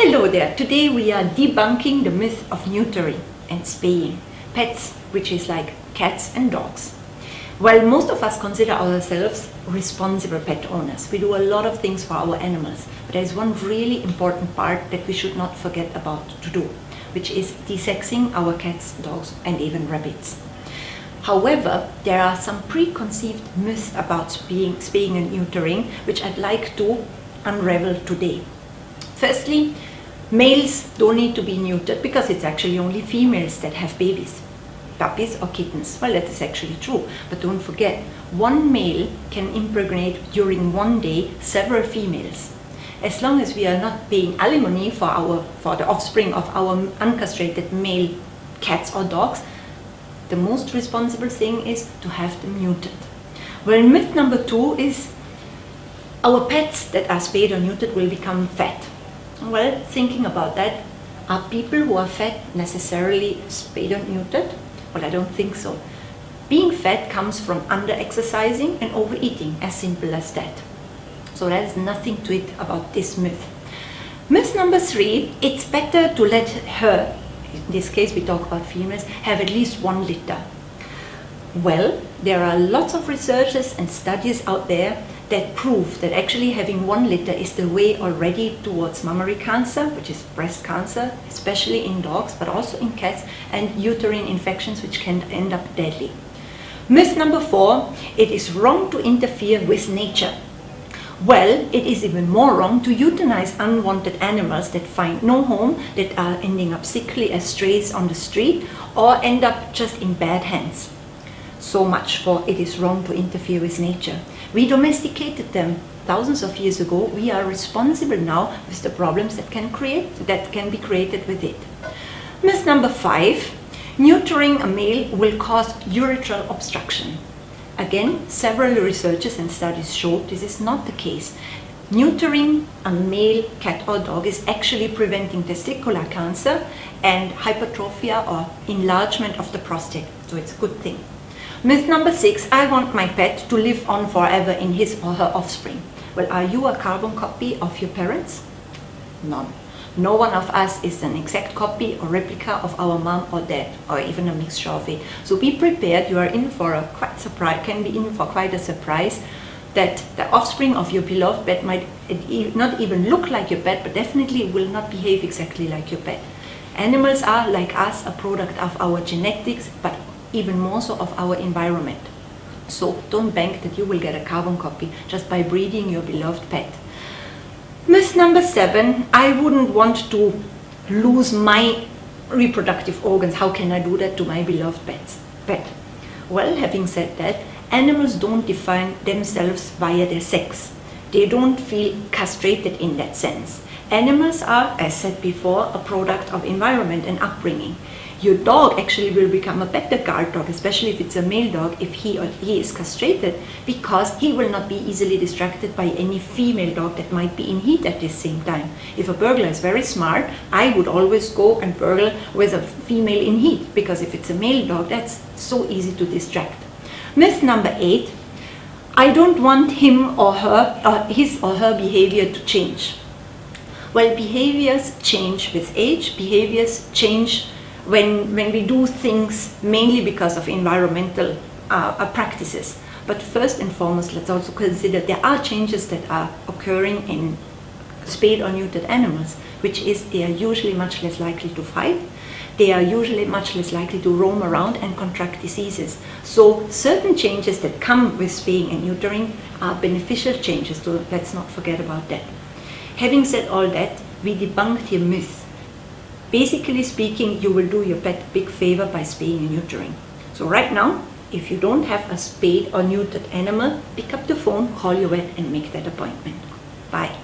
Hello there, today we are debunking the myth of neutering and spaying pets, which is like cats and dogs. While most of us consider ourselves responsible pet owners, we do a lot of things for our animals, but there is one really important part that we should not forget about to do, which is desexing our cats, dogs and even rabbits. However, there are some preconceived myths about spaying and neutering, which I'd like to unravel today. Firstly, males don't need to be neutered because it's actually only females that have babies, puppies or kittens. Well, that is actually true, but don't forget, one male can impregnate during one day several females. As long as we are not paying alimony for the offspring of our uncastrated male cats or dogs, the most responsible thing is to have them neutered. Well, myth number 2 is our pets that are spayed or neutered will become fat. Well, thinking about that, are people who are fat necessarily spayed or neutered? Well, I don't think so. Being fat comes from under-exercising and overeating, as simple as that. So there's nothing to it about this myth. Myth number 3, it's better to let her, in this case we talk about females, have at least 1 litter. Well, there are lots of researches and studies out there that prove that actually having 1 litter is the way already towards mammary cancer, which is breast cancer, especially in dogs, but also in cats, and uterine infections, which can end up deadly. Myth number 4, it is wrong to interfere with nature. Well, it is even more wrong to euthanize unwanted animals that find no home, that are ending up sickly as strays on the street, or end up just in bad hands. So much for it is wrong to interfere with nature. We domesticated them thousands of years ago. We are responsible now with the problems that can be created with it. Myth number 5, neutering a male will cause urethral obstruction. Again, several researches and studies show this is not the case. Neutering a male cat or dog is actually preventing testicular cancer and hypertrophy or enlargement of the prostate. So it's a good thing. Myth number 6, I want my pet to live on forever in his or her offspring. Well, are you a carbon copy of your parents? None. No one of us is an exact copy or replica of our mom or dad, or even a mixture of it. So be prepared, you are in for a quite a surprise that the offspring of your beloved pet might not even look like your pet, but definitely will not behave exactly like your pet. Animals are, like us, a product of our genetics, but even more so of our environment. So don't bank that you will get a carbon copy just by breeding your beloved pet. Myth number 7, I wouldn't want to lose my reproductive organs. How can I do that to my beloved pet? Well, having said that, animals don't define themselves via their sex. They don't feel castrated in that sense. Animals are, as said before, a product of environment and upbringing. Your dog actually will become a better guard dog, especially if it's a male dog, if he is castrated, because he will not be easily distracted by any female dog that might be in heat at the same time. If a burglar is very smart, I would always go and burgle with a female in heat, because if it's a male dog, that's so easy to distract. Myth number 8, I don't want him or her, his or her behavior to change. Well, behaviors change with age, behaviors change when we do things mainly because of environmental practices. But first and foremost, let's also consider there are changes that are occurring in spayed or neutered animals, which is they are usually much less likely to fight. They are usually much less likely to roam around and contract diseases. So certain changes that come with spaying and neutering are beneficial changes, so let's not forget about that. Having said all that, we debunked your myth. Basically speaking, you will do your pet a big favor by spaying and neutering. So right now, if you don't have a spayed or neutered animal, pick up the phone, call your vet and make that appointment. Bye.